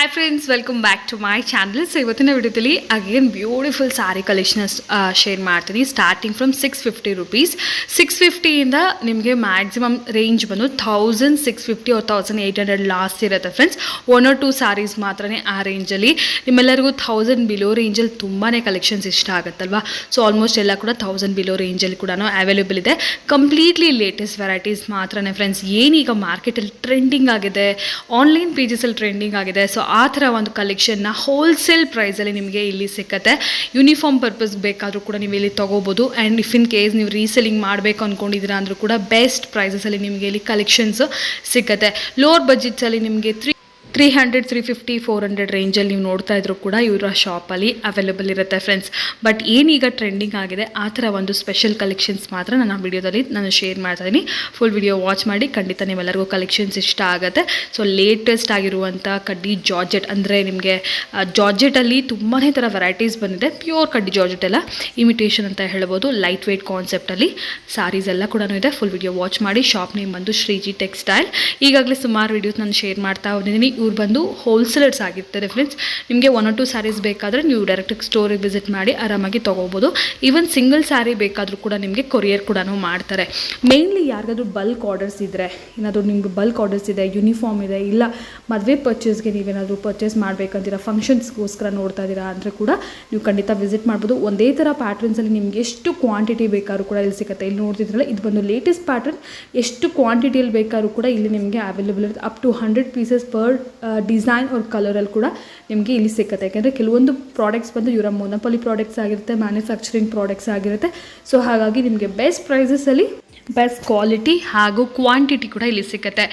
Hi friends, welcome back to my channel. So ಇವತ್ತಿನ ವಿಡಿಯೋದಲ್ಲಿ again beautiful saree collection share ಮಾಡ್ತೀನಿ. Starting from 650 rupees. 650ಇಂದ ನಿಮಗೆ maximum range ಬಂದು 1650 or 1800 ಲಾಸ್ಟ್ ಇರುತ್ತೆ ಫ್ರೆಂಡ್ಸ್. 1 or 2 ಸ್ಯಾರೀಸ್ ಮಾತ್ರನೇ ಆ ರೇಂಜಲ್ಲಿ. ನಿಮ್ಮೆಲ್ಲರಿಗೂ 1000 ಬಿಲೋ ರೇಂಜಲ್ಲಿ ತುಂಬಾ ಕಲೆಕ್ಷನ್ಸ್ ಇಷ್ಟ ಆಗುತ್ತಲ್ವಾ. ಸೊ ಆಲ್ಮೋಸ್ಟ್ ಎಲ್ಲ ಕೂಡ 1000 ಬಿಲೋ ರೇಂಜಲ್ಲಿ ಕೂಡ ಅವೈಲೇಬಲ್ ಇದೆ. ಕಂಪ್ಲೀಟ್ಲಿ ಲೇಟೆಸ್ಟ್ ವೆರೈಟೀಸ್ ಮಾತ್ರನೇ ಫ್ರೆಂಡ್ಸ್. ಏನೀಗ ಮಾರ್ಕೆಟಲ್ಲಿ ಟ್ರೆಂಡಿಂಗ್ ಆಗಿದೆ, ಆನ್ಲೈನ್ ಪೇಜಸಲ್ಲಿ ಟ್ರೆಂಡಿಂಗ್ ಆಗಿದೆ. ಸೊ ಆ ಥರ ಒಂದು ಕಲೆಕ್ಷನ್ನ ಹೋಲ್ಸೇಲ್ ಪ್ರೈಸಲ್ಲಿ ನಿಮಗೆ ಇಲ್ಲಿ ಸಿಕ್ಕತ್ತೆ. ಯೂನಿಫಾರ್ಮ್ ಪರ್ಪಸ್ ಬೇಕಾದರೂ ಕೂಡ ನೀವು ಇಲ್ಲಿ ತೊಗೋಬೋದು. ಆ್ಯಂಡ್ ಇಫ್ ಇನ್ ಕೇಸ್ ನೀವು ರೀಸೆಲಿಂಗ್ ಮಾಡಬೇಕು ಅಂದ್ಕೊಂಡಿದ್ದೀರಾ ಅಂದರೂ ಕೂಡ ಬೆಸ್ಟ್ ಪ್ರೈಸಸಲ್ಲಿ ನಿಮಗೆ ಇಲ್ಲಿ ಕಲೆಕ್ಷನ್ಸ್ ಸಿಕ್ಕತ್ತೆ. ಲೋವರ್ ಬಜೆಟ್ಸಲ್ಲಿ ನಿಮಗೆ 300, 350, 400 ರೇಂಜಲ್ಲಿ ನೀವು ನೋಡ್ತಾ ಇದ್ರು ಕೂಡ ಇವರ ಶಾಪಲ್ಲಿ ಅವೈಲೇಬಲ್ ಇರುತ್ತೆ ಫ್ರೆಂಡ್ಸ್. ಬಟ್ ಏನೀಗ ಟ್ರೆಂಡಿಂಗ್ ಆಗಿದೆ ಆ ಥರ ಒಂದು ಸ್ಪೆಷಲ್ ಕಲೆಕ್ಷನ್ಸ್ ಮಾತ್ರ ನನ್ನ ವಿಡಿಯೋದಲ್ಲಿ ನಾನು ಶೇರ್ ಮಾಡ್ತಾ ಇದ್ದೀನಿ. ಫುಲ್ ವಿಡಿಯೋ ವಾಚ್ ಮಾಡಿ, ಖಂಡಿತ ನಿಮ್ಮೆಲ್ಲರಿಗೂ ಕಲೆಕ್ಷನ್ಸ್ ಇಷ್ಟ ಆಗುತ್ತೆ. ಸೊ ಲೇಟೆಸ್ಟ್ ಆಗಿರುವಂಥ ಕಡ್ಡಿ ಜಾರ್ಜೆಟ್, ಅಂದರೆ ನಿಮಗೆ ಜಾರ್ಜೆಟಲ್ಲಿ ತುಂಬಾ ಥರ ವೆರೈಟೀಸ್ ಬಂದಿದೆ. ಪ್ಯೂರ್ ಕಡ್ಡಿ ಜಾರ್ಜೆಟ್ ಎಲ್ಲ ಇಮಿಟೇಷನ್ ಅಂತ ಹೇಳ್ಬೋದು. ಲೈಟ್ ವೆಯ್ಟ್ ಕಾನ್ಸೆಪ್ಟಲ್ಲಿ ಸ್ಯಾರೀಸ್ ಎಲ್ಲ ಕೂಡ ಇದೆ. ಫುಲ್ ವಿಡಿಯೋ ವಾಚ್ ಮಾಡಿ. ಶಾಪ್ ನೇಮ್ ಬಂದು ಶ್ರೀಜಿ ಟೆಕ್ಸ್ಟೈಲ್. ಈಗಾಗಲೇ ಸುಮಾರು ವಿಡಿಯೋಸ್ ನಾನು ಶೇರ್ ಮಾಡ್ತಾ ಹೋಗಿದ್ದೀನಿ. ಇವ್ರು ಬಂದು ಹೋಲ್ಸೇಲರ್ಸ್ ಆಗಿರ್ತಾರೆ ಫ್ರೆಂಡ್ಸ್. ನಿಮಗೆ 1 or 2 ಸ್ಯಾರೀಸ್ ಬೇಕಾದರೆ ನೀವು ಡೈರೆಕ್ಟಾಗಿ ಸ್ಟೋರಿಗೆ ವಿಸಿಟ್ ಮಾಡಿ ಆರಾಮಾಗಿ ತೊಗೋಬೋದು. ಈವನ್ ಸಿಂಗಲ್ ಸ್ಯಾರಿ ಬೇಕಾದರೂ ಕೂಡ ನಿಮಗೆ ಕೊರಿಯರ್ ಕೂಡ ಮಾಡ್ತಾರೆ. ಮೇನ್ಲಿ ಯಾರಿಗಾದ್ರೂ ಬಲ್ಕ್ ಆರ್ಡರ್ಸ್ ಇದ್ದರೆ, ಏನಾದರೂ ನಿಮ್ಗೆ ಬಲ್ಕ್ ಆರ್ಡರ್ಸ್ ಇದೆ, ಯೂನಿಫಾರ್ಮ್ ಇದೆ, ಇಲ್ಲ ಮದುವೆ ಪರ್ಚೇಸ್ಗೆ ನೀವೇನಾದರೂ ಪರ್ಚೇಸ್ ಮಾಡಬೇಕಂತೀರ, ಫಂಕ್ಷನ್ಸ್ಗೋಸ್ಕರ ನೋಡ್ತಾ ಇದ್ದೀರಾ ಅಂದರೆ ಕೂಡ ನೀವು ಖಂಡಿತ ವಿಸಿಟ್ ಮಾಡ್ಬೋದು. ಒಂದೇ ಥರ ಪ್ಯಾಟ್ರನ್ಸಲ್ಲಿ ನಿಮಗೆ ಎಷ್ಟು ಕ್ವಾಂಟಿಟಿ ಬೇಕಾದ್ರೂ ಕೂಡ ಇಲ್ಲಿ ಸಿಗುತ್ತೆ. ಇಲ್ಲಿ ನೋಡ್ತಿದ್ರಲ್ಲ, ಇದು ಬಂದು ಲೇಟೆಸ್ಟ್ ಪ್ಯಾಟ್ರನ್. ಎಷ್ಟು ಕ್ವಾಂಟಿಟಿಯಲ್ಲಿ ಬೇಕಾದ್ರೂ ಕೂಡ ಇಲ್ಲಿ ನಿಮಗೆ ಅವೈಲೇಬಲ್ ಇರುತ್ತೆ. Up to 100 pieces per design ಅವ್ರ ಕಲರಲ್ಲಿ ಕೂಡ ನಿಮಗೆ ಇಲ್ಲಿ ಸಿಗುತ್ತೆ. ಯಾಕೆಂದರೆ ಕೆಲವೊಂದು ಪ್ರಾಡಕ್ಟ್ಸ್ ಬಂದು ಇವರ ಮೊನೊಪಲಿ ಪ್ರಾಡಕ್ಟ್ಸ್ ಆಗಿರುತ್ತೆ, ಮ್ಯಾನುಫ್ಯಾಕ್ಚರಿಂಗ್ ಪ್ರಾಡಕ್ಟ್ಸ್ ಆಗಿರುತ್ತೆ. ಸೊ ಹಾಗಾಗಿ ನಿಮಗೆ ಬೆಸ್ಟ್ ಪ್ರೈಸಸಲ್ಲಿ ಬೆಸ್ಟ್ ಕ್ವಾಲಿಟಿ ಹಾಗೂ ಕ್ವಾಂಟಿಟಿ ಕೂಡ ಇಲ್ಲಿ ಸಿಗುತ್ತೆ.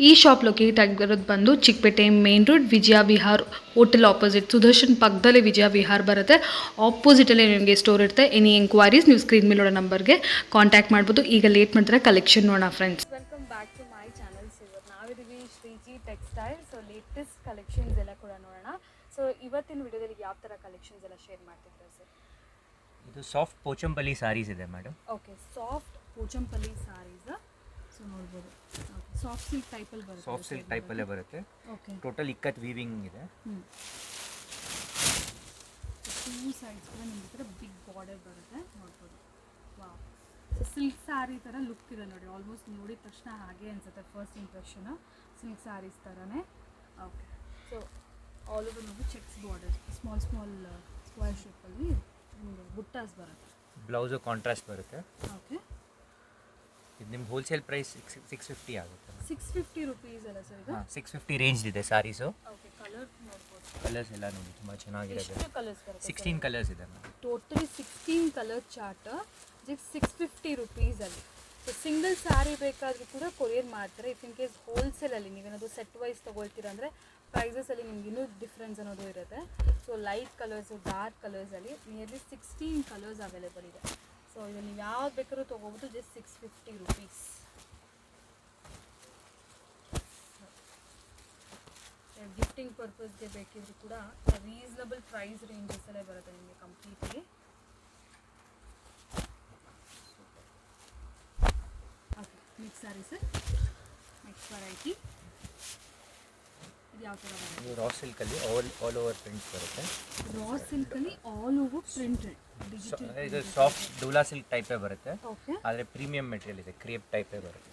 ಈ ಶಾಪ್ ಲೊಕೇಟ್ ಆಗಿರೋದು ಬಂದು ಚಿಕ್ಕಪೇಟೆ ಮೇನ್ ರೋಡ್, ವಿಜಯ ವಿಹಾರ್ ಹೋಟೆಲ್ ಆಪೋಸಿಟ್, ಸುದರ್ಶನ್ ಪಕ್ಕದಲ್ಲೇ ವಿಜಯ ವಿಹಾರ್ ಬರುತ್ತೆ. ಆಪೋಸಿಟಲ್ಲೇ ನಿಮಗೆ ಸ್ಟೋರ್ ಇರುತ್ತೆ. ಎನಿ ಎಂಕ್ವೈರೀಸ್ ನೀವು ಸ್ಕ್ರೀನ್ ಮೇಲೆ ನೋಡೋ ನಂಬರ್ಗೆ ಕಾಂಟ್ಯಾಕ್ಟ್ ಮಾಡ್ಬೋದು. ಈಗ ಲೇಟ್ ಮಾಡ್ತಾರೆ, ಕಲೆಕ್ಷನ್ ನೋಡೋಣ friends. Welcome back to my channel. ನಾವಿದ್ದೀವಿ Shreeji textile. So latest collections ಎಲ್ಲ ಕೂಡ ನೋಡೋಣ. ಸೊ ಇವತ್ತಿನ ವಿಡಿಯೋದಲ್ಲಿ ಯಾವ ಥರ ಕಲೆಕ್ಷನ್ಸ್ ಎಲ್ಲ ಶೇರ್ ಮಾಡ್ತಿದ್ದಾರೆ ಸರ್? ಇದು ಸಾಫ್ಟ್ ಪೋಚಂಪಲ್ಲಿ ಸಾರೀಸ್ ಇದೆ madam. Okay, soft Pochampalli sarees. So ನೋಡ್ಬೋದು, ಸಾಫ್ಟ್ ಸಿಲ್ಕ್ ಟೈಪಲ್ಲಿ ಬರುತ್ತೆ. ಸಾಫ್ಟ್ ಸಿಲ್ಕ್ ಟೈಪಲ್ಲೇ ಬರುತ್ತೆ. ಓಕೆ, ಟೋಟಲ್ ಇಕ್ಕತ್ ವೀವಿಂಗ್ ಇದೆ. ಟೂ ಸೈಡ್ಸ್ ಕೂಡ ನಿಮಗೆ ಥರ ಬಿಗ್ ಬಾರ್ಡರ್ ಬರುತ್ತೆ, ನೋಡ್ಬೋದು. ವಾವ್, ಸೊ ಸಿಲ್ಕ್ ಸ್ಯಾರಿ ಥರ ಲುಕ್ ಇದೆ ನೋಡಿ. ಆಲ್ಮೋಸ್ಟ್ ನೋಡಿದ ತಕ್ಷಣ ಹಾಗೆ ಅನಿಸುತ್ತೆ ಫಸ್ಟ್ ಇಂಪ್ರೆಷನ್, ಸಿಲ್ಕ್ ಸ್ಯಾರೀಸ್ ಥರನೇ. ಓಕೆ, ಸೊ ಆಲ್ ಓವರ್ ನಾವು ಚೆಕ್ಸ್ ಬಾರ್ಡರ್, ಸ್ಮಾಲ್ ಸ್ಕ್ವೇರ್ ಶೇಪಲ್ಲಿ ನಿಮಗೆ ಬುಟ್ಟಾಸ್ ಬರುತ್ತೆ. ಬ್ಲೌಸು ಕಾಂಟ್ರಾಸ್ಟ್ ಬರುತ್ತೆ. ಓಕೆ, ಇದು ನಿಮ್ಮ ಹೋಲ್ಸೇಲ್ ಪ್ರೈಸ್ 650 ಆಗುತ್ತೆ. 650 ರುಪೀಸ್ ಅಲ್ಲ ಸರ್ ಇದು? 650 ರೇಂಜ್ ಇದೆ ಸಾರೀಸು. ಓಕೆ, ಕಲರ್ ನೋಡ್ಬೋದು. ಕಲರ್ಸ್ ಎಲ್ಲ ನೋಡಿ ತುಂಬ ಚೆನ್ನಾಗಿರುತ್ತೆ. ಎಷ್ಟು ಕಲರ್ಸ್ ಬರುತ್ತೆ? 16 ಕಲರ್ಸ್ ಇದೆ madam. Totally 16 colour chart just 650 ರುಪೀಸಲ್ಲಿ. ಸೊ ಸಿಂಗಲ್ ಸ್ಯಾರಿ ಬೇಕಾದರೂ ಕೂಡ ಕೊರಿಯರ್ ಮಾಡ್ತಾರೆ. ಇಫ್ ಇನ್ ಕೇಸ್ ಹೋಲ್ಸೇಲಲ್ಲಿ ನೀವೇನಾದರೂ ಸೆಟ್ ವೈಸ್ ತೊಗೊಳ್ತೀರ ಅಂದರೆ ಪ್ರೈಸಸಲ್ಲಿ ನಿಮ್ಗೆ ಇನ್ನೂ ಡಿಫ್ರೆನ್ಸ್ ಅನ್ನೋದು ಇರುತ್ತೆ. ಸೊ ಲೈಟ್ ಕಲರ್ಸು, ಡಾರ್ಕ್ ಕಲರ್ಸಲ್ಲಿ ನಿಯರ್ಲಿ 16 ಕಲರ್ಸ್ ಅವೈಲೇಬಲ್ ಇದೆ. ಸೊ ಇದನ್ನು ನೀವು ಯಾವ್ದು ಬೇಕಾದ್ರೂ ತೊಗೋಬೋದು. Just 650 rupees. ಗಿಫ್ಟಿಂಗ್ ಪರ್ಪಸ್ಗೆ ಬೇಕಿದ್ರು ಕೂಡ ರೀಸನಬಲ್ ಪ್ರೈಸ್ ರೇಂಜಸಲ್ಲೇ ಬರುತ್ತೆ ನಿಮಗೆ completely. Okay, next sari sir, next variety ಇದು ಯಾವ ಥರ ಬರುತ್ತೆ? ಇದು ರಾ ಸಿಲ್ಕಲ್ಲಿ ಆಲ್ ಓವರ್ ಪ್ರಿಂಟ್ಸ್ ಬರುತ್ತೆ. ರಾ ಸಿಲ್ಕಲ್ಲಿ ಆಲ್ ಓವರ್ ಪ್ರಿಂಟೆಡ್ ಡಿಜಿಟಲ್. ಇದು ಸಾಫ್ಟ್ ಡೂಲಾ ಸಿಲ್ಕ್ ಟೈಪೇ ಬರುತ್ತೆ. ಓಕೆ, ಆದರೆ ಪ್ರೀಮಿಯಂ ಮೆಟೀರಿಯಲ್ ಇದೆ, ಕ್ರೇಪ್ ಟೈಪೇ ಬರುತ್ತೆ.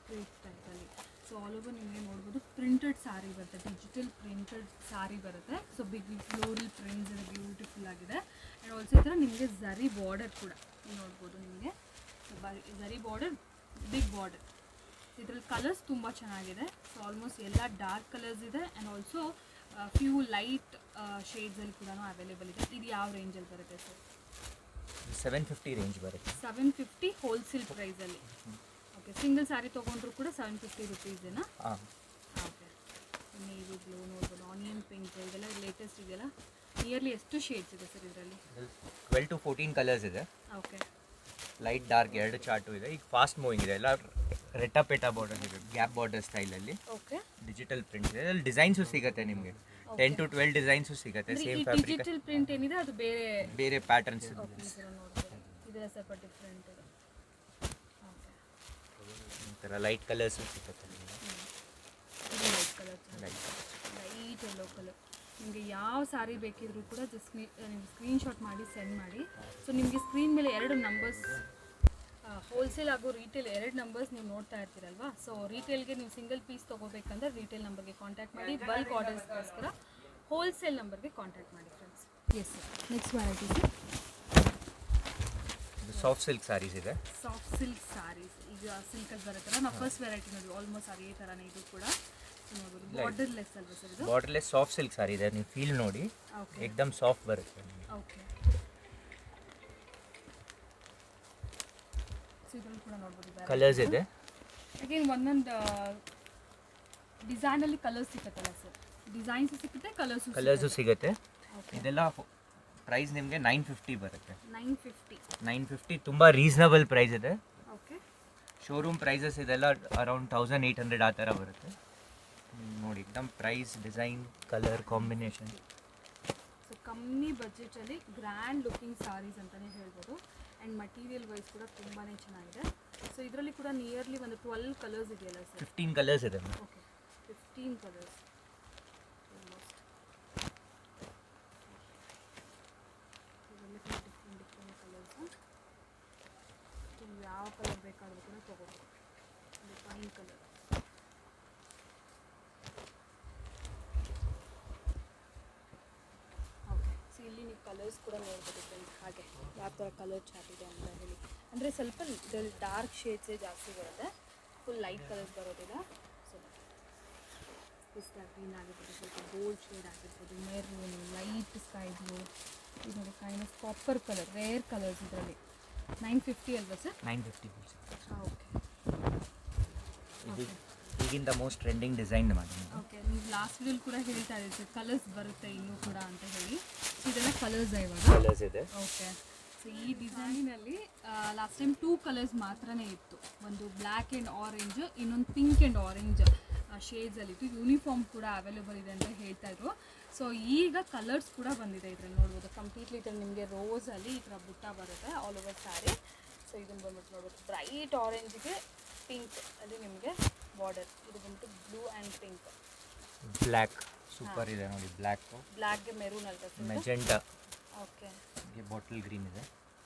ಕ್ರೇಪ್ ಟೈಪಲ್ಲಿ. ಸೊ ಆಲ್ ಓವರ್ ನಿಮಗೆ ನೋಡ್ಬೋದು ಪ್ರಿಂಟೆಡ್ ಸ್ಯಾರಿ ಬರುತ್ತೆ, ಡಿಜಿಟಲ್ ಪ್ರಿಂಟೆಡ್ ಸ್ಯಾರಿ ಬರುತ್ತೆ. ಸೊ ಬಿಗ್ ಫ್ಲೋರಲ್ ಪ್ರಿಂಟ್ಸ್ ಇದೆ, ಬ್ಯೂಟಿಫುಲ್ ಆಗಿದೆ. ಆ್ಯಂಡ್ ಆಲ್ಸೋ ಈ ಥರ ನಿಮಗೆ ಝರಿ ಬಾರ್ಡರ್ ಕೂಡ ನೋಡ್ಬೋದು. ನಿಮಗೆ ಝರಿ ಬಾರ್ಡರ್, ಬಿಗ್ ಬಾರ್ಡರ್. ಇದರಲ್ಲಿ ಕಲರ್ಸ್ ತುಂಬ ಚೆನ್ನಾಗಿದೆ. ಸೊ ಆಲ್ಮೋಸ್ಟ್ ಎಲ್ಲ ಡಾರ್ಕ್ ಕಲರ್ಸ್ ಇದೆ ಆ್ಯಂಡ್ ಆಲ್ಸೋ ಫ್ಯೂ ಲೈಟ್ ಶೇಡ್ಸಲ್ಲಿ ಕೂಡ ಅವೈಲೇಬಲ್ ಇದೆ. ಇದು ಯಾವ ರೇಂಜಲ್ಲಿ ಬರುತ್ತೆ ಸರ್? 750 ರೇಂಜ್ ಬರುತ್ತೆ. 750 ಹೋಲ್ಸೇಲ್ ಪ್ರೈಸಲ್ಲಿ. ಓಕೆ, ಸಿಂಗಲ್ ಸ್ಯಾರಿ ತೊಗೊಂಡ್ರು ಕೂಡ 750 ರುಪೀಸೇನಾ? ಹಾಂ. ಓಕೆ, ನೇವಿ ಬ್ಲೂ ನೋಡ್ಬೋದು, ಆನಿಯನ್ ಪಿಂಕ್, ಇದೆಲ್ಲ ಲೇಟೆಸ್ಟ್ ಇದೆಯಲ್ಲ. ನಿಯರ್ಲಿ ಎಷ್ಟು ಶೇಡ್ಸ್ ಇದೆ ಸರ್ ಇದರಲ್ಲಿ? 12 to 14 ಕಲರ್ಸ್ ಇದೆ. ಓಕೆ, ಲೈಟ್ ಡಾರ್ಕ್ ಎರಡು ಚಾರ್ಟು ಇದೆ. ಈಗ ಫಾಸ್ಟ್ ಮೂವಿಂಗ್ ಇದೆ, ಎಲ್ಲ ರೆಟಾ ಪೇಟಾ ಬಾರ್ಡರ್ ಇದೆ, ಗ್ಯಾಪ್ ಬಾರ್ಡರ್ ಸ್ಟೈಲಲ್ಲಿ. ಓಕೆ, ಡಿಜಿಟಲ್ ಪ್ರಿಂಟ್ ಇದೆ. ಅಲ್ಲಿ ಡಿಸೈನ್ಸು ಸಿಗುತ್ತೆ ನಿಮಗೆ. 10 to 12 ಡಿಸೈನ್ಸು ಸಿಗುತ್ತೆ. Same fabric. ಡಿಜಿಟಲ್ ಪ್ರಿಂಟ್ ಏನಿದೆ ಅದು ಬೇರೆ ಬೇರೆ ಪ್ಯಾಟರ್ನ್ಸ್ ಇದೆ. ನೋಡ್ಬೋದು, ಇದೆಲ್ಲ ಸ್ವಲ್ಪ ಡಿಫ್ರೆಂಟ್ ಇದೆ. ಓಕೆ, ಈ ಥರ ಲೈಟ್ ಕಲರ್ಸು ಸಿಗುತ್ತೆ ನಿಮಗೆ. ಇದು light colour, light yellow colour. ನಿಮಗೆ ಯಾವ ಸ್ಯಾರಿ ಬೇಕಿದ್ರೂ ಕೂಡ ಜಸ್ಟ್ ನೀವು ಸ್ಕ್ರೀನ್ಶಾಟ್ ಮಾಡಿ ಸೆಂಡ್ ಮಾಡಿ. ಸೊ ನಿಮಗೆ ಸ್ಕ್ರೀನ್ ಮೇಲೆ 2 ನಂಬರ್ಸ್, ಹೋಲ್ಸೇಲ್ ಹಾಗೂ ರಿಟೇಲ್ 2 ನಂಬರ್ಸ್ ನೀವು ನೋಡ್ತಾ ಇರ್ತೀರಲ್ವಾ. ಸೊ ರಿಟೇಲ್ಗೆ ನೀವು ಸಿಂಗಲ್ ಪೀಸ್ ತೊಗೋಬೇಕಂದ್ರೆ ರಿಟೇಲ್ ನಂಬರ್ಗೆ ಕಾಂಟ್ಯಾಕ್ಟ್ ಮಾಡಿ, ಬಲ್ಕ್ ಆರ್ಡರ್ಸ್ಗೋಸ್ಕರ ಹೋಲ್ಸೇಲ್ ನಂಬರ್ಗೆ ಕಾಂಟ್ಯಾಕ್ಟ್ ಮಾಡಿ friends. Yes sir. Next variety sir, soft silk sarees ಇದೆ. Soft silk sarees. ಈಗ ಸಿಲ್ಕಲ್ಲಿ ಬರುತ್ತಲ್ಲ, ನಾವು ಫಸ್ಟ್ ವೆರೈಟಿ ನೋಡಿ ಆಲ್ಮೋಸ್ಟ್ ಅದೇ ಥರನೇ ಇದು ಕೂಡ ನೋಡ್ಬೋದು. ಬಾರ್ಡರ್ಲೆಸ್ ಅಲ್ವಾ ಸರ್ ಇದು? ಬಾರ್ಡರ್ಲೆಸ್ ಸಾಫ್ಟ್ ಸಿಲ್ಕ್ ಸ್ಯಾರಿ ಇದೆ, ನೀವು ಫೀಲ್ ನೋಡಿ ಓಕೆ ಏಕ್ದಮ್ ಸಾಫ್ಟ್ ಬರುತ್ತೆ. ಓಕೆ. ಸೊ ಇದರಲ್ಲಿ ಕೂಡ ನೋಡ್ಬೋದು ಕಲರ್ಸ್ ಇದೆ. ಅಗೇನ್ ಒಂದೊಂದು ಡಿಸೈನಲ್ಲಿ ಕಲರ್ಸ್ ಸಿಗುತ್ತಲ್ಲ ಸರ್? ಡಿಸೈನ್ಸು ಸಿಗುತ್ತೆ, ಕಲರ್ಸು ಸಿಗುತ್ತೆ. ಇದೆಲ್ಲ ಪ್ರೈಸ್ ನಿಮಗೆ 950 ಬರುತ್ತೆ. 950 ತುಂಬ ರೀಸನಬಲ್ ಪ್ರೈಸ್ ಇದೆ. ಓಕೆ. ಶೋರೂಮ್ ಪ್ರೈಸಸ್ ಇದೆಲ್ಲ ಅರೌಂಡ್ 1800 ಆ ಥರ ಬರುತ್ತೆ. ನೋಡಿ ಎಕ್ದಮ್ price, design, colour combination. So ಕಮ್ಮಿ ಬಜೆಟಲ್ಲಿ ಗ್ರ್ಯಾಂಡ್ ಲುಕಿಂಗ್ ಸ್ಯಾರೀಸ್ ಅಂತಲೇ ಹೇಳ್ಬೋದು. ಆ್ಯಂಡ್ ಮಟೀರಿಯಲ್ ವೈಸ್ ಕೂಡ ತುಂಬಾ ಚೆನ್ನಾಗಿದೆ. ಸೊ ಇದರಲ್ಲಿ ಕೂಡ ನಿಯರ್ಲಿ ಒಂದು 12 ಕಲರ್ಸ್ ಇದೆಯಲ್ಲ ಸರ್? 15 ಕಲರ್ಸ್ ಇದೆ. Okay, 15 colours. Different colours. ನಿಮ್ಗೆ ಯಾವ ಕಲರ್ ಬೇಕಾದರೂ ಕೂಡ ತೊಗೋಬೋದು. ಒಂದು ಫೈನ್ ಕಲರ್. ಓಕೆ. ಸೊ ಇಲ್ಲಿ ನೀವು ಕಲರ್ಸ್ ಕೂಡ ನೋಡ್ಬೋದು ಫ್ರೆಂಡ್ಸ್, ಹಾಗೆ ಯಾವ ಥರ ಕಲರ್ ಚಾರ್ಟ್ ಇದೆ ಅಂತ ಹೇಳಿ. ಅಂದರೆ ಸ್ವಲ್ಪ ಇದರಲ್ಲಿ ಡಾರ್ಕ್ ಶೇಡ್ಸೇ ಜಾಸ್ತಿ ಬರುತ್ತೆ, ಫುಲ್ ಲೈಟ್ ಕಲರ್ಸ್ ಬರೋದಿಲ್ಲ. ಸೊ ಪಿಸ್ತಾ ಗ್ರೀನ್ ಆಗಿರ್ಬೋದು, ಸ್ವಲ್ಪ ಗೋಲ್ಡ್ ಶೇಡ್ ಆಗಿರ್ಬೋದು, ಮೆರೂನ್, ಲೈಟ್ ಸ್ಕೈ ಬ್ಲೂ, ಇದು ನೋಡಿ kind of copper colour, rare colours ಇದರಲ್ಲಿ. 950 ಅಲ್ವಾ ಸರ್? 950. ಓಕೆ. ಇದು ಈಗಿಂದ ಮೋಸ್ಟ್ ಟ್ರೆಂಡಿಂಗ್ ಡಿಸೈನ್ ಮಾಡಿ. ಓಕೆ, ನೀವು ಲಾಸ್ಟ್ ವಿಡಿಯೋಲಿ ಕೂಡ ಹೇಳ್ತಾ ಇದ್ದೀರಿ ಸರ್ ಕಲರ್ಸ್ ಬರುತ್ತೆ ಇನ್ನೂ ಕೂಡ ಅಂತ ಹೇಳಿ. ಸೊ ಇದೆಲ್ಲ ಕಲರ್ಸ್ ಇವಾಗ? ಕಲರ್ಸ್ ಇದೆ. ಓಕೆ. ಸೊ ಈ ಡಿಸೈನಿನಲ್ಲಿ ಲಾಸ್ಟ್ ಟೈಮ್ 2 ಕಲರ್ಸ್ ಮಾತ್ರನೇ ಇತ್ತು. ಒಂದು ಬ್ಲ್ಯಾಕ್ ಆ್ಯಂಡ್ ಆರೆಂಜ್, ಇನ್ನೊಂದು ಪಿಂಕ್ ಆ್ಯಂಡ್ ಆರೆಂಜ್ ಶೇಡ್ಸಲ್ಲಿತ್ತು. ಯೂನಿಫಾರ್ಮ್ ಕೂಡ ಅವೈಲೇಬಲ್ ಇದೆ ಅಂತ ಹೇಳ್ತಾ ಇದ್ರು. ಸೊ ಈಗ ಕಲರ್ಸ್ ಕೂಡ ಬಂದಿದೆ ಇದರಲ್ಲಿ ನೋಡ್ಬೋದು. ಕಂಪ್ಲೀಟ್ಲಿ ಇದರಲ್ಲಿ ನಿಮಗೆ ರೋಸಲ್ಲಿ ಈ ಥರ ಬುಟ್ಟ ಬರುತ್ತೆ ಆಲ್ ಓವರ್ ಸ್ಯಾರಿ. ಸೊ ಇದನ್ನು ಬಂದ್ಬಿಟ್ಟು ನೋಡ್ಬೋದು, ಬ್ರೈಟ್ ಆರೆಂಜಿಗೆ ಪಿಂಕ್ ಅಲ್ಲಿ ನಿಮಗೆ ಬಾರ್ಡರ್. ಇದು ಬಂದ್ಬಿಟ್ಟು blue and pink. Black super ಇದೆ ನೋಡಿ. ಬ್ಲ್ಯಾಕ್ಗೆ ಮೆರೂನ್ ಅಲ್ವಾ sir? Magenta. Okay. Bottle green ಇದೆ.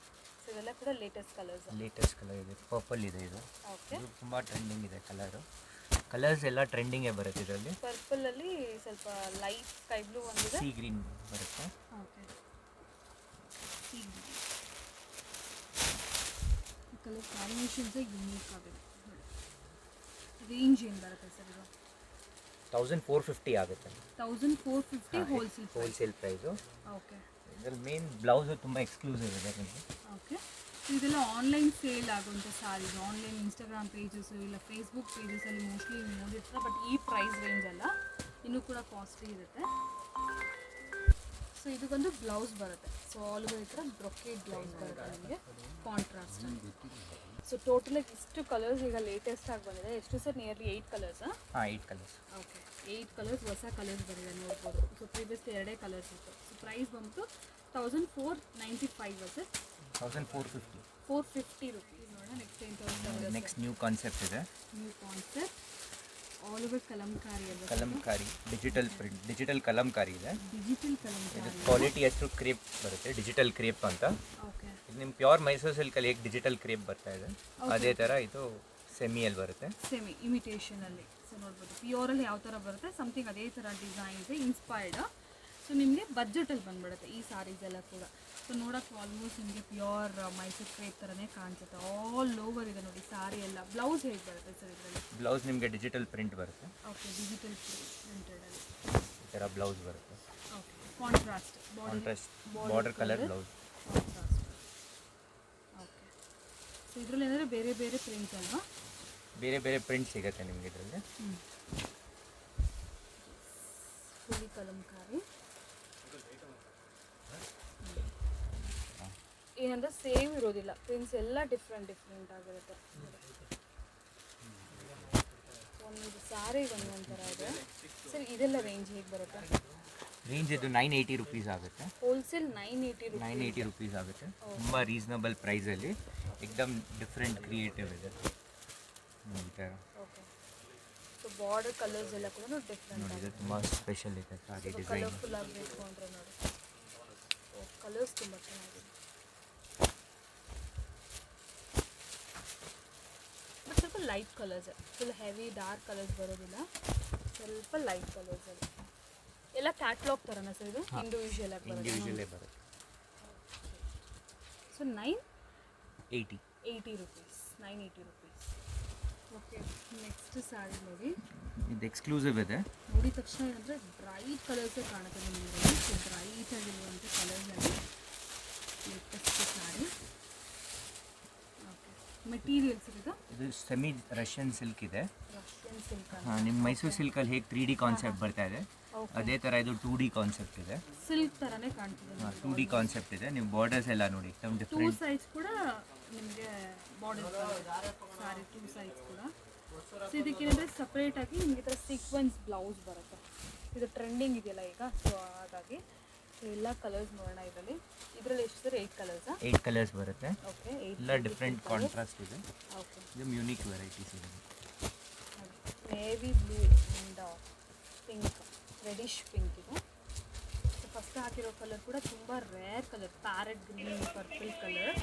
ಸೊ ಇದೆಲ್ಲ ಕೂಡ ಲೇಟೆಸ್ಟ್ ಕಲರ್ಸ್ ಇದೆ. ಪರ್ಪಲ್ ಇದೆ. ಇದು ಓಕೆ, ತುಂಬ ಟ್ರೆಂಡಿಂಗ್ ಇದೆ. ಕಲರ್ಸ್ ಎಲ್ಲ ಟ್ರೆಂಡಿಂಗೇ ಬರುತ್ತೆ ಇದರಲ್ಲಿ. ಪರ್ಪಲಲ್ಲಿ ಸ್ವಲ್ಪ ಲೈಟ್ ಸ್ಕೈ ಬ್ಲೂ ಒಂದಿದೆ, ಸೀ ಗ್ರೀನ್ ಬರುತ್ತೆ. ಓಕೆ. ಸೀ ಗ್ರೀನ್ ಕಲರ್ ಕಾಂಬಿನೇಷನ್ಸೇ ಯೂನಿಕ್ ಆಗಿದೆ. ರೇಂಜ್ ಏನು ಬರುತ್ತೆ ಸರ್ ಇದು? 1450 ಆಗುತ್ತೆ. 1450 ಹೋಲ್ಸೇಲ್ ಪ್ರೈಸು. ಓಕೆ. ಇದರಲ್ಲಿ ಮೇನ್ ಬ್ಲೌಸು ತುಂಬ ಎಕ್ಸ್ಕ್ಲೂಸಿವ್ ಇದೆ ನಿಮಗೆ. ಓಕೆ. ಇದೆಲ್ಲ ಆನ್ಲೈನ್ ಸೇಲ್ ಆಗುವಂಥ ಸ್ಯಾರೀಸ್, ಆನ್ಲೈನ್ ಇನ್ಸ್ಟಾಗ್ರಾಮ್ ಪೇಜಸ್ಸು ಇಲ್ಲ ಫೇಸ್ಬುಕ್ ಪೇಜಸಲ್ಲಿ ಮೋಸ್ಟ್ಲಿ ನೀವು ನೋಡಿರ್ತೀರ. ಬಟ್ ಈ ಪ್ರೈಸ್ ರೇಂಜ್ ಅಲ್ಲ, ಇನ್ನೂ ಕೂಡ ಕಾಸ್ಟ್ಲಿ ಇರುತ್ತೆ. ಸೊ ಇದು ಬಂದು ಬ್ಲೌಸ್ ಬರುತ್ತೆ. ಸೊ ಆಲ್ ಓವರ್ ಈ ಥರ ಬ್ರೊಕೇಡ್ ಬ್ಲೌಸ್ ಬರುತ್ತೆ ನಿಮಗೆ, ಕಾಂಟ್ರಾಸ್ಟ್. ಸೊ ಟೋಟಲಾಗಿ ಇಷ್ಟು ಕಲರ್ಸ್ ಈಗ ಲೇಟೆಸ್ಟ್ ಆಗಿ ಬಂದಿದೆ. ಎಷ್ಟು ಸರ್? ನಿಯರ್ಲಿ 8 ಕಲರ್ಸಾ? ಹಾಂ, 8 ಕಲರ್ಸ್. ಓಕೆ, 8 ಕಲರ್ಸ್ ಹೊಸ ಕಲರ್ಸ್ ಬಂದಿದೆ ನೋಡ್ಬೋದು. ಸೊ ಪ್ರೀವಿಯಸ್ಲಿ 2 ಕಲರ್ಸ್ ಇತ್ತು. ಸೊ ಪ್ರೈಸ್ ಬಂತು 1495 ಸರ್? 1450. 450 ರುಪೀಸ್. ನೋಡೋಣ ನೆಕ್ಸ್ಟ್ ಏನು ತೋರಿಸ್ತಾರೆ. ನೆಕ್ಸ್ಟ್ ನ್ಯೂ ಕಾನ್ಸೆಪ್ಟ್ ಇದೆ. New concept all over kalamkari ಅಲ್ವಾ? Kalamkari digital print, digital kalamkari ಇದೆ. ಡಿಜಿಟಲ್ ಇದು ಕಲಂಕಾರಿ. ಕ್ವಾಲಿಟಿ ಹೆಸರು ಕ್ರೇಪ್ ಬರುತ್ತೆ, ಡಿಜಿಟಲ್ ಕ್ರೇಪ್ ಅಂತ. ಓಕೆ. ಇದು ನಿಮ್ಮ ಪ್ಯೂರ್ ಮೈಸೂರು ಸಿಲ್ಕಲ್ಲಿ ಹೇಗೆ ಡಿಜಿಟಲ್ ಕ್ರೇಪ್ ಬರ್ತಾ ಇದೆ ಅದೇ ಥರ ಇದು ಸೆಮಿಯಲ್ಲಿ ಬರುತ್ತೆ. ಸೆಮಿ ಇಮಿಟೇಷನಲ್ಲಿ. ಸೊ ನೋಡ್ಬೋದು ಪ್ಯೂರಲ್ಲಿ ಯಾವ ಥರ ಬರುತ್ತೆ, ಸಮಥಿಂಗ್ ಅದೇ ಥರ ಡಿಸೈನ್ ಇದೆ, ಇನ್ಸ್ಪೈರ್ಡ್. ಸೊ ನಿಮಗೆ ಬಜೆಟಲ್ಲಿ ಬಂದ್ಬಿಡುತ್ತೆ ಈ ಸ್ಯಾರೀಸ್ ಎಲ್ಲ ಕೂಡ. ಸೊ ನೋಡೋಕ್ಕೆ ಆಲ್ಮೋಸ್ಟ್ ನಿಮಗೆ ಪ್ಯೂರ್ ಮೈಸೂರು ಕ್ರೇಪ್ ಥರನೇ ಕಾಣಿಸುತ್ತೆ. ಆಲ್ ಓವರ್ ಇದೆ ನೋಡಿ ಸ್ಯಾರಿ ಎಲ್ಲ. ಬ್ಲೌಸ್ ಹೇಗೆ ಬರುತ್ತೆ ಸರ್ ಇದರಲ್ಲಿ? ಬ್ಲೌಸ್ ನಿಮಗೆ ಡಿಜಿಟಲ್ ಪ್ರಿಂಟ್ ಬರುತ್ತೆ. ಓಕೆ, ಡಿಜಿಟಲ್ ಪ್ರಿಂಟೆಡಲ್ಲಿ ಈ ಥರ ಬ್ಲೌಸ್ ಬರುತ್ತೆ. Okay. Contrast border colour blouse. Contrast. Okay. So ಇದರಲ್ಲಿ ಏನಾದರೂ ಬೇರೆ ಬೇರೆ ಪ್ರಿಂಟ್ ಅಲ್ವಾ? ಬೇರೆ ಬೇರೆ ಪ್ರಿಂಟ್ ಸಿಗುತ್ತೆ ನಿಮಗೆ ಇದರಲ್ಲಿ. ಫುಲ್ಲಿ ಕಲಂಕಾರಿ. ಏನಂದ್ರೆ ಸೇಮ್ ಇರೋದಿಲ್ಲ, ಪ್ರಿಂಟ್ಸ್ ಎಲ್ಲ ಡಿಫ್ರೆಂಟ್ ಆಗಿರುತ್ತೆ. ಒಂದು ಸ್ಯಾರಿ ಒಂದೊಂಥರ ಇದೆ ಸರ್. ಇದೆಲ್ಲ ರೇಂಜ್ ಹೇಗೆ ಬರುತ್ತೆ? ರೇಂಜ್ ಇದು 980 ರುಪೀಸ್ ಆಗುತ್ತೆ. ಹೋಲ್ಸೇಲ್ 980 ರುಪೀಸ್ ಆಗುತ್ತೆ. ತುಂಬ ರೀಸನಬಲ್ ಪ್ರೈಸಲ್ಲಿ ಎಕ್ದಮ್ ಡಿಫ್ರೆಂಟ್ ಕ್ರಿಯೇಟಿವ್ ಇದೆ ಈ ಥರ. Okay. So so border colours ಎಲ್ಲ ಕೂಡ ಡಿಫ್ರೆಂಟ್ ನೋಡಿ ಆಗಿದೆ. ಇದು ತುಂಬ ಸ್ಪೆಷಲ್ ಇದೆ ಸಾರಿ ಡಿಸೈನ್. ಕಲರ್ಫುಲ್ ಆಗಬೇಕು ಅಂದರೆ ನೋಡಿ, ಕಲರ್ಸ್ ತುಂಬ ಚೆನ್ನಾಗಿದೆ. ಬಟ್ ಸ್ವಲ್ಪ light colours, full heavy dark colours ಬರೋದಿಲ್ಲ, ಸ್ವಲ್ಪ ಲೈಟ್ ಕಲರ್ಸ್ ಅಲ್ಲಿ ಎಲ್ಲ ಕ್ಯಾಟ್ಲಾಗ್ ಥರನಾ ಸರ್ ಇದು? ಇಂಡಿವಿಜುವಲ್ ಆಗಿ ಇಂಡಿವಿಜುವಲೇ ಬರುತ್ತೆ. So 980 80 rupees, 980 rupees. Okay, next sari ನೋಡಿ. ಇದು ಎಕ್ಸ್ಕ್ಲೂಸಿವ್ ಇದೆ. ನೋಡಿದ ತಕ್ಷಣ ಏನಂದರೆ ಬ್ರೈಟ್ ಕಲರ್ಸೇ ಕಾಣುತ್ತೆ ನಿಮಗೆ. ಸೊ ಬ್ರೈಟ್ ಆಗಿರುವಂಥ ಕಲರ್ಸಲ್ಲಿ ಲೇಟೆಸ್ಟ್ ಸ್ಯಾರಿ. ಓಕೆ, ಮೆಟೀರಿಯಲ್ಸ್ ಇದು ಸೆಮಿ ರಷ್ಯನ್ ಸಿಲ್ಕ್ ಇದೆ. ರಷ್ಯನ್ ಸಿಲ್ಕ್ ಹಾಂ, ನಿಮ್ಮ ಮೈಸೂರು ಸಿಲ್ಕಲ್ಲಿ ಹೇಗೆ 3D ಕಾನ್ಸೆಪ್ಟ್ ಬರ್ತಾ ಇದೆ ಅದೇ ಥರ ಇದು 2D ಕಾನ್ಸೆಪ್ಟ್ ಇದೆ. ಸಿಲ್ಕ್ ಥರನೇ ಕಾಣ್ತಿದೆ. ಹಾಂ, 2D ಕಾನ್ಸೆಪ್ಟ್ ಇದೆ. ನೀವು ಬಾರ್ಡರ್ಸ್ ಎಲ್ಲ ನೋಡಿ ಎಕ್ದಮ್ ಟೂ ಡಿಫ್ರೆಂಟ್. ಸೈಡ್ಸ್ ಕೂಡ ನಿಮಗೆ ಬಾರ್ಡರ್ ಸಾರಿ, ಟೂ ಸೈಡ್ಸ್ ಕೂಡ. ಸೊ ಇದಕ್ಕೇನಂದರೆ ಸಪ್ರೇಟಾಗಿ ನಿಮಗೆ ಈ ಥರ ಸೀಕ್ವೆನ್ಸ್ ಬ್ಲೌಸ್ ಬರುತ್ತೆ. ಇದು ಟ್ರೆಂಡಿಂಗ್ ಇದೆಯಲ್ಲ ಈಗ, ಸೊ ಹಾಗಾಗಿ ಎಲ್ಲ ಕಲರ್ಸ್ ನೋಡೋಣ ಇದರಲ್ಲಿ ಎಷ್ಟು ಸರ್? 8 ಕಲರ್ಸಾ? 8 ಕಲರ್ಸ್ ಬರುತ್ತೆ. ಓಕೆ, ಎಲ್ಲ ಡಿಫ್ರೆಂಟ್ ಕಾಂಟ್ರಾಸ್ಟ್ ಇದೆ. ಓಕೆ, ಇದು ಯುನೀಕ್ ವೆರೈಟೀಸ್ ಇದೆ. Navy blue and pink, reddish pink ಇದು. ಸೊ ಫಸ್ಟ್ ಹಾಕಿರೋ ಕಲರ್ ಕೂಡ ತುಂಬ rare colour, parrot green purple colour.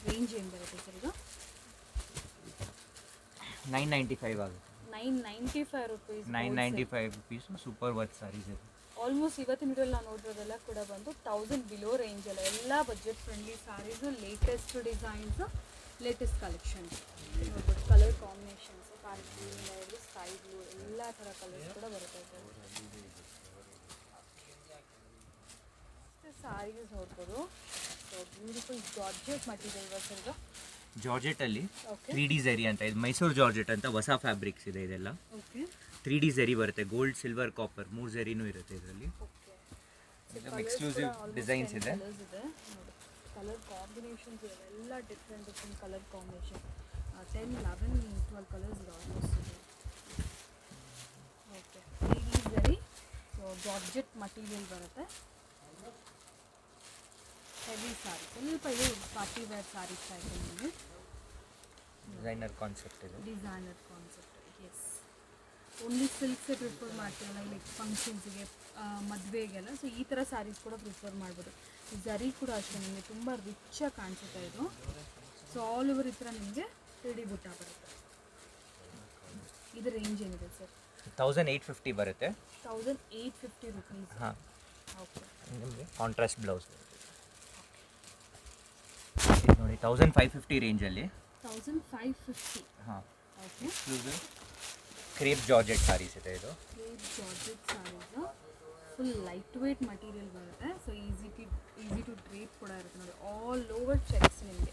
Range ಏನು ಬರುತ್ತೆ ಸರ್ ಇದು? 995 ಆಗುತ್ತೆ. 995 rupees. 995 rupees super worth sarees ಇದೆ. ಆಲ್ಮೋಸ್ಟ್ ಇವತ್ತಿನ ವಿಡಿಯೋಲಿ ನಾವು ನೋಡಿರೋದೆಲ್ಲ ಕೂಡ ಬಂದು 1000 ಬಿಲೋ ರೇಂಜಲ್ಲ, ಎಲ್ಲ budget friendly sarees, latest designs, latest collections. ನೋಡ್ಬೋದು colour combinations, parrot green, sky blue, ಎಲ್ಲ ಥರ ಕಲರ್ಸ್ ಕೂಡ ಬರುತ್ತೆ ಸ್ಯಾರೀಸ್ ನೋಡ್ಬೋದು. So beautiful georgette material sir ಇದು. ಜಾರ್ಜೆಟಲ್ಲಿ ಓಕೆ 3D ಝರಿ ಅಂತ ಇದು ಮೈಸೂರು ಜಾರ್ಜೆಟ್ ಅಂತ ಹೊಸ ಫ್ಯಾಬ್ರಿಕ್ಸ್ ಇದೆ. ಇದೆಲ್ಲ ಓಕೆ 3D ಝರಿ ಬರುತ್ತೆ. ಗೋಲ್ಡ್, ಸಿಲ್ವರ್, ಕಾಪರ್ 3 ಝರಿನೂ ಇರುತ್ತೆ ಇದರಲ್ಲಿ. ಓಕೆ, ಎಕ್ಸ್ಕ್ಲೂಸಿವ್ ಡಿಸೈನ್ಸ್ ಇದೆ. ಕಲರ್ಸ್ ಇದೆ ನೋಡಿ, ಕಲರ್ ಕಾಂಬಿನೇಷನ್ಸ್ ಇದೆ, ಎಲ್ಲ different different colour combination. 10, 11, 12 colours ಇದೆ ಆಲ್ಮೋಸ್ಟ್ ಇದೆ. Okay, 3D zari. So georgette material ಬರುತ್ತೆ. ಹೆವಿ ಸಾರಿ, ಸ್ವಲ್ಪ ಇದು ಪಾರ್ಟಿ ವೇರ್ ಸಾರೀಸ್ ಟೈಪ್ ನಿಮಗೆ. ಡಿಸೈನರ್ ಕಾನ್ಸೆಪ್ಟ್ ಇದೆ. Designer concept, yes. ಓನ್ಲಿ ಸಿಲ್ಕ್ಸೇ ಪ್ರಿಫರ್ ಮಾಡ್ತೀವಲ್ಲ ಲೈಕ್ ಫಂಕ್ಷನ್ಸಿಗೆ, ಮದುವೆಗೆಲ್ಲ. ಸೊ ಈ ಥರ ಸ್ಯಾರೀಸ್ ಕೂಡ ಪ್ರಿಫರ್ ಮಾಡ್ಬೋದು. ಝರಿ ಕೂಡ ಅಷ್ಟೇ ನಿಮಗೆ ತುಂಬ ರಿಚಾಗಿ ಕಾಣಿಸುತ್ತೆ ಇದು. ಸೊ ಆಲ್ ಓವರ್ ಈ ಥರ ನಿಮಗೆ 3D ಬುಟ್ಟ ಬರುತ್ತೆ. ಇದು ರೇಂಜ್ ಏನಿದೆ ಸರ್? 1850 ಬರುತ್ತೆ. 1850 rupees. ಹಾಂ, ಓಕೆ, ನಿಮಗೆ ಕಾಂಟ್ರಾಸ್ಟ್ ಬ್ಲೌಸ್ ಬರುತ್ತೆ. ಇದು ನೋಡಿ 1550 ರೇಂಜಲ್ಲಿ. 1550. ಹಾಂ, okay, exclusive crepe georgette sarees ಇದೆ ಇದು. Crepe georgette sarees, full light weight material ಬರುತ್ತೆ. ಸೊ ಈಸಿ ಟು ಡ್ರೇಪ್ ಕೂಡ ಇರುತ್ತೆ ನೋಡಿ. ಆಲ್ ಓವರ್ ಚೆಕ್ಸ್ ನಿಮಗೆ,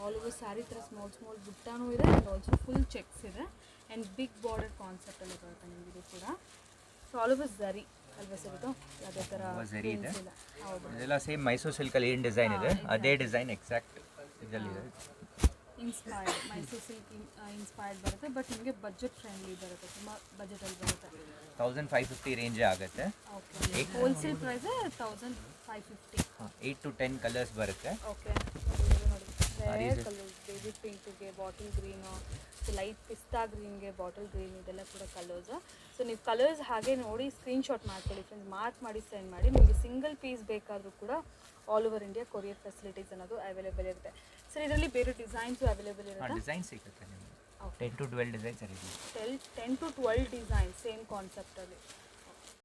ಆಲ್ ಓವರ್ ಸ್ಯಾರಿ ಥರ ಸ್ಮಾಲ್ ಸ್ಮಾಲ್ ಬುಟ್ಟಾನೂ ಇದೆ ಆ್ಯಂಡ್ ಆಲ್ಸೋ ಫುಲ್ ಚೆಕ್ಸ್ ಇದೆ ಆ್ಯಂಡ್ ಬಿಗ್ ಬಾರ್ಡರ್ ಕಾನ್ಸೆಪ್ಟಲ್ಲಿ ಬರುತ್ತೆ ನಿಮಗೆ ಇದು ಕೂಡ. ಸೊ ಆಲ್ ಓವರ್ ಝರಿ ಅಲ್ವಾ ಸರ್ ಇದು? ಅದೇ ಥರ ಝರಿ ಇದೆ. ಹೌದು, ಇದೆಲ್ಲ ಸೇಮ್ ಮೈಸೂರು ಸಿಲ್ಕಲ್ಲಿ ಏನು ಡಿಸೈನ್ ಇದೆ ಅದೇ ಡಿಸೈನ್ ಎಕ್ಸಾಕ್ಟ್ ಇದರಲ್ಲಿದೆ. ಇನ್ಸ್ಪೈರ್ಡ್, ಮೈಸೂರು ಸಿಲ್ಕ್ ಇನ್ಸ್ಪೈರ್ಡ್ ಬರುತ್ತೆ. ಬಟ್ ನಿಮಗೆ ಬಜೆಟ್ ಫ್ರೆಂಡ್ಲಿ ಬರುತ್ತೆ, ತುಂಬ ಬಜೆಟಲ್ಲಿ ಬರುತ್ತೆ. 1550 ರೇಂಜೇ ಆಗುತ್ತೆ. Okay, wholesale price 1550. 8 to 10 colours ಬರುತ್ತೆ. ಓಕೆ, ನೋಡಿ ರೇರ್ ಕಲರ್ಸ್, ಬೇಬಿ ಪಿಂಕ್ಗೆ, ಬಾಟಲ್ ಗ್ರೀನು, ಲೈಟ್ ಪಿಸ್ತಾ ಗ್ರೀನ್ಗೆ, ಬಾಟಲ್ ಗ್ರೀನ್, ಇದೆಲ್ಲ ಕೂಡ ಕಲರ್ಸು. ಸೊ ನೀವು ಕಲರ್ಸ್ ಹಾಗೆ ನೋಡಿ ಸ್ಕ್ರೀನ್ಶಾಟ್ ಮಾಡ್ಕೊಳ್ಳಿ ಫ್ರೆಂಡ್ಸ್, ಮಾರ್ಕ್ ಮಾಡಿ ಸೆಂಡ್ ಮಾಡಿ. ನಿಮಗೆ ಸಿಂಗಲ್ ಪೀಸ್ ಬೇಕಾದರೂ ಕೂಡ all over India courier facilities ಅನ್ನೋದು ಅವೈಲೇಬಲ್ ಇರುತ್ತೆ. ಸರ್ ಇದರಲ್ಲಿ ಬೇರೆ ಡಿಸೈನ್ಸು ಅವೈಲೇಬಲ್ ಇರುತ್ತೆ? ಡಿಸೈನ್ ಸಿಗುತ್ತೆ ನಿಮಗೆ 10 to 12 ಡಿಸೈನ್ಸ್ ಇದೆ. 10 to 12 ಡಿಸೈನ್ ಸೇಮ್ ಕಾನ್ಸೆಪ್ಟಲ್ಲಿ.